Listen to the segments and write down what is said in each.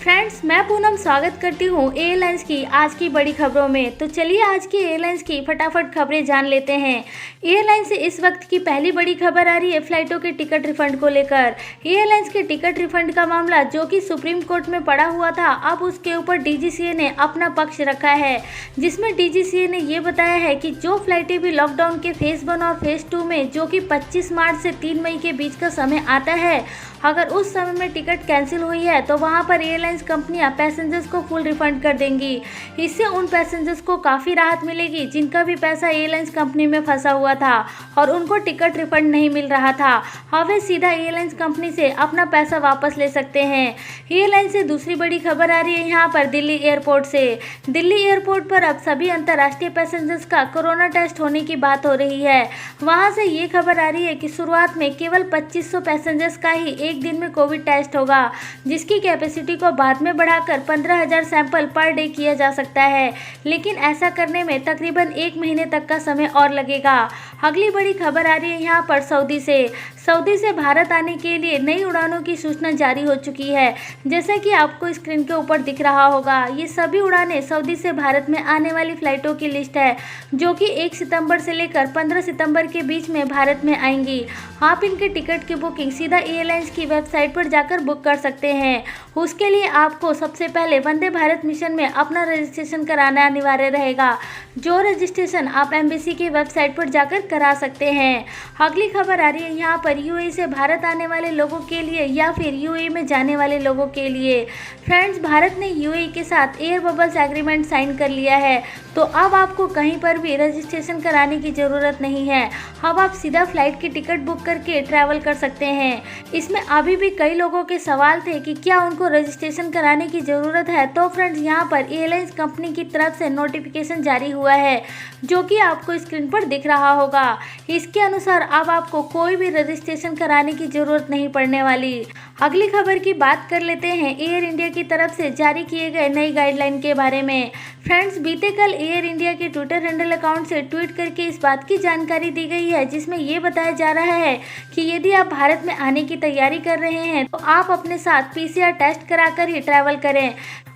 Friends, मैं पूनम स्वागत करती हूँ एयरलाइंस की आज की बड़ी खबरों में। तो चलिए आज की एयरलाइंस की फटाफट खबरें जान लेते हैं। एयरलाइंस से इस वक्त की पहली बड़ी खबर आ रही है फ्लाइटों के टिकट रिफंड को लेकर। एयरलाइंस के टिकट रिफंड का मामला जो कि सुप्रीम कोर्ट में पड़ा हुआ था, अब उसके ऊपर डीजीसीए ने अपना पक्ष रखा है, जिसमें डीजीसीए ने ये बताया है कि जो फ्लाइटें भी लॉकडाउन के फेज 1 और फेज 2 में, जो कि 25 मार्च से 3 मई के बीच का समय आता है, अगर उस समय में टिकट कैंसिल हुई है तो वहां पर एयरलाइंस कंपनियां पैसेंजर्स को फुल रिफंड कर देंगी। इससे उन पैसेंजर्स को काफ़ी राहत मिलेगी जिनका भी पैसा एयरलाइंस कंपनी में फंसा हुआ था और उनको टिकट रिफंड नहीं मिल रहा था। अब वे सीधा एयरलाइंस कंपनी से अपना पैसा वापस ले सकते हैं। एयरलाइन से दूसरी बड़ी खबर आ रही है यहाँ पर दिल्ली एयरपोर्ट से। दिल्ली एयरपोर्ट पर अब सभी अंतर्राष्ट्रीय पैसेंजर्स का कोरोना टेस्ट होने की बात हो रही है। वहाँ से ये खबर आ रही है कि शुरुआत में केवल 2500 पैसेंजर्स का ही एक दिन में कोविड टेस्ट होगा, जिसकी कैपेसिटी को बाद में बढ़ाकर 15,000 सैंपल पर डे किया जा सकता है, लेकिन ऐसा करने में तकरीबन 1 महीने तक का समय और लगेगा। अगली बड़ी खबर आ रही है यहाँ पर सऊदी से भारत आने के लिए नई उड़ानों की सूचना जारी हो चुकी है। जैसा कि आपको स्क्रीन के ऊपर दिख रहा होगा, ये सभी उड़ानें सऊदी से भारत में आने वाली फ्लाइटों की लिस्ट है, जो कि 1 सितंबर से लेकर 15 सितंबर के बीच में भारत में आएंगी। आप इनके टिकट की बुकिंग सीधा एयरलाइंस की वेबसाइट पर जाकर बुक कर सकते हैं। उसके लिए आपको सबसे पहले वंदे भारत मिशन में अपना रजिस्ट्रेशन कराना अनिवार्य रहेगा, जो रजिस्ट्रेशन आप एम्बेसी की वेबसाइट पर जाकर करा सकते हैं। अगली खबर आ रही है यहाँ पर यूएई से भारत आने वाले लोगों के लिए या फिर यूएई में जाने वाले लोगों के लिए। फ्रेंड्स, भारत ने यूएई के साथ एयर बबल्स एग्रीमेंट साइन कर लिया है, तो अब आपको कहीं पर भी रजिस्ट्रेशन कराने की ज़रूरत नहीं है। अब आप सीधा फ्लाइट की टिकट बुक करके ट्रैवल कर सकते हैं। इसमें अभी भी कई लोगों के सवाल थे कि क्या उनको रजिस्ट्रेशन कराने की ज़रूरत है। तो फ्रेंड्स, यहाँ पर एयरलाइंस कंपनी की तरफ से नोटिफिकेशन जारी हुआ है, जो कि आपको स्क्रीन पर दिख रहा होगा। इसके अनुसार अब आपको कोई भी रजिस्ट्रेशन कराने की ज़रूरत नहीं पड़ने वाली। अगली खबर की बात कर लेते हैं एयर इंडिया की तरफ से जारी किए गए नई गाइडलाइन के बारे में। फ्रेंड्स, बीते कल एयर इंडिया के ट्विटर हैंडल अकाउंट से ट्वीट करके इस बात की जानकारी दी गई है, जिसमें ये बताया जा रहा है कि यदि आप भारत में आने की तैयारी कर रहे हैं तो आप अपने साथ पीसीआर टेस्ट कराकर ही ट्रैवल करें।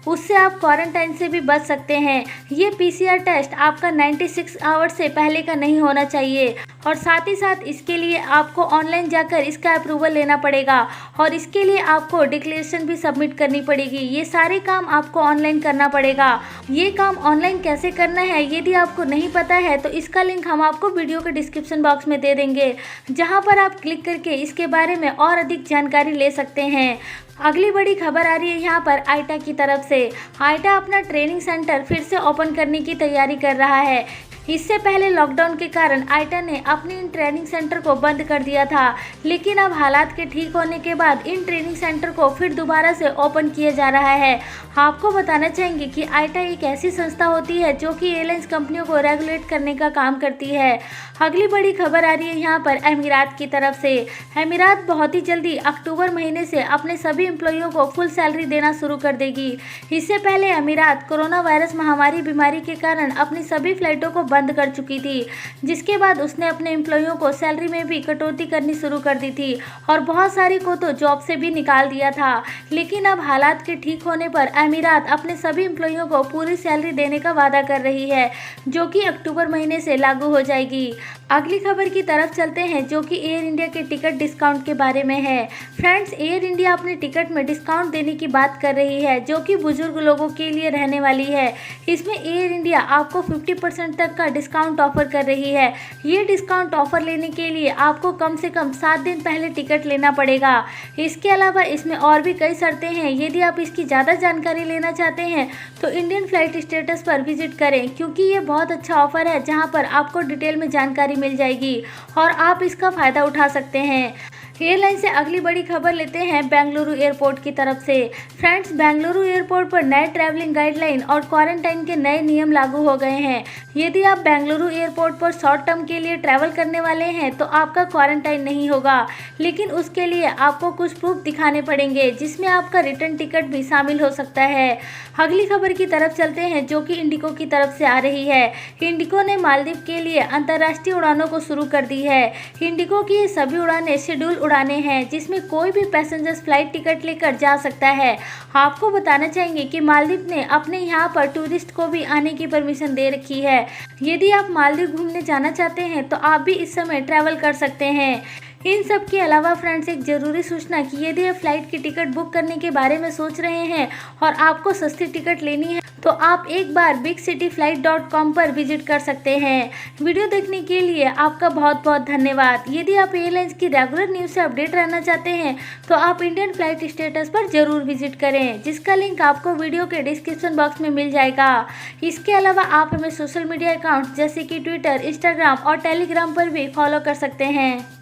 उससे आप क्वारंटाइन से भी बच सकते हैं। ये पीसीआर टेस्ट आपका 96 आवर्स से पहले का नहीं होना चाहिए और साथ ही साथ इसके लिए आपको ऑनलाइन जाकर इसका अप्रूवल लेना पड़ेगा और इसके लिए आपको डिक्लेरेशन भी सबमिट करनी पड़ेगी। ये सारे काम आपको ऑनलाइन करना पड़ेगा। ये काम ऑनलाइन कैसे करना है यदि आपको नहीं पता है तो इसका लिंक हम आपको वीडियो के डिस्क्रिप्शन बॉक्स में दे देंगे, जहाँ पर आप क्लिक करके इसके बारे में और अधिक जानकारी ले सकते हैं। अगली बड़ी खबर आ रही है यहाँ पर आईटा की तरफ से। आईटा अपना ट्रेनिंग सेंटर फिर से ओपन करने की तैयारी कर रहा है। इससे पहले लॉकडाउन के कारण आईटा ने अपने इन ट्रेनिंग सेंटर को बंद कर दिया था, लेकिन अब हालात के ठीक होने के बाद इन ट्रेनिंग सेंटर को फिर दोबारा से ओपन किया जा रहा है। आपको बताना चाहेंगे कि आईटा एक ऐसी संस्था होती है जो कि एयरलाइंस कंपनियों को रेगुलेट करने का काम करती है। अगली बड़ी खबर आ रही है यहाँ पर अमीरात की तरफ से। अमीरात बहुत ही जल्दी अक्टूबर महीने से अपने सभी एम्प्लॉइयों को फुल सैलरी देना शुरू कर देगी। इससे पहले अमीरात कोरोना वायरस महामारी बीमारी के कारण अपनी सभी फ्लाइटों को बंद कर चुकी थी, जिसके बाद उसने अपने एम्प्लॉइयों को सैलरी में भी कटौती करनी शुरू कर दी थी और बहुत सारे को तो जॉब से भी निकाल दिया था। लेकिन अब हालात के ठीक होने पर अमीरात अपने सभी एम्प्लॉइयों को पूरी सैलरी देने का वादा कर रही है, जो कि अक्टूबर महीने से लागू हो जाएगी। अगली खबर की तरफ चलते हैं, जो कि एयर इंडिया के टिकट डिस्काउंट के बारे में है। फ्रेंड्स, एयर इंडिया अपने टिकट में डिस्काउंट देने की बात कर रही है, जो कि बुजुर्ग लोगों के लिए रहने वाली है। इसमें एयर इंडिया आपको 50% तक का डिस्काउंट ऑफर कर रही है। ये डिस्काउंट ऑफर लेने के लिए आपको कम से कम 7 दिन पहले टिकट लेना पड़ेगा। इसके अलावा इसमें और भी कई शर्तें हैं। यदि आप इसकी ज़्यादा जानकारी लेना चाहते हैं तो इंडियन फ्लाइट स्टेटस पर विजिट करें, क्योंकि ये बहुत अच्छा ऑफर है जहां पर आपको डिटेल में जानकारी मिल जाएगी और आप इसका फ़ायदा उठा सकते हैं। एयरलाइन से अगली बड़ी खबर लेते हैं बेंगलुरु एयरपोर्ट की तरफ से। फ्रेंड्स, बेंगलुरु एयरपोर्ट पर नए ट्रैवलिंग गाइडलाइन और क्वारंटाइन के नए नियम लागू हो गए हैं। यदि आप बेंगलुरु एयरपोर्ट पर शॉर्ट टर्म के लिए ट्रैवल करने वाले हैं तो आपका क्वारंटाइन नहीं होगा, लेकिन उसके लिए आपको कुछ प्रूफ दिखाने पड़ेंगे, जिसमें आपका रिटर्न टिकट भी शामिल हो सकता है। अगली खबर की तरफ चलते हैं, जो कि इंडिगो की तरफ से आ रही है। इंडिगो ने मालदीव के लिए अंतर्राष्ट्रीय उड़ानों को शुरू कर दी है। इंडिगो की ये सभी उड़ानें शेड्यूल उड़ानें हैं जिसमें कोई भी पैसेंजर्स फ्लाइट टिकट लेकर जा सकता है। आपको बताना चाहेंगे कि मालदीव ने अपने यहाँ पर टूरिस्ट को भी आने की परमिशन दे रखी है। यदि आप मालदीव घूमने जाना चाहते हैं तो आप भी इस समय ट्रैवल कर सकते हैं। इन सब के अलावा फ्रेंड्स, एक ज़रूरी सूचना कि यदि आप फ्लाइट की टिकट बुक करने के बारे में सोच रहे हैं और आपको सस्ती टिकट लेनी है तो आप एक बार bigcityflight.com पर विजिट कर सकते हैं। वीडियो देखने के लिए आपका बहुत बहुत धन्यवाद। यदि आप एयरलाइंस की रेगुलर न्यूज़ से अपडेट रहना चाहते हैं तो आप इंडियन फ्लाइट स्टेटस पर जरूर विजिट करें, जिसका लिंक आपको वीडियो के डिस्क्रिप्शन बॉक्स में मिल जाएगा। इसके अलावा आप हमें सोशल मीडिया अकाउंट जैसे कि ट्विटर, इंस्टाग्राम और टेलीग्राम पर भी फॉलो कर सकते हैं।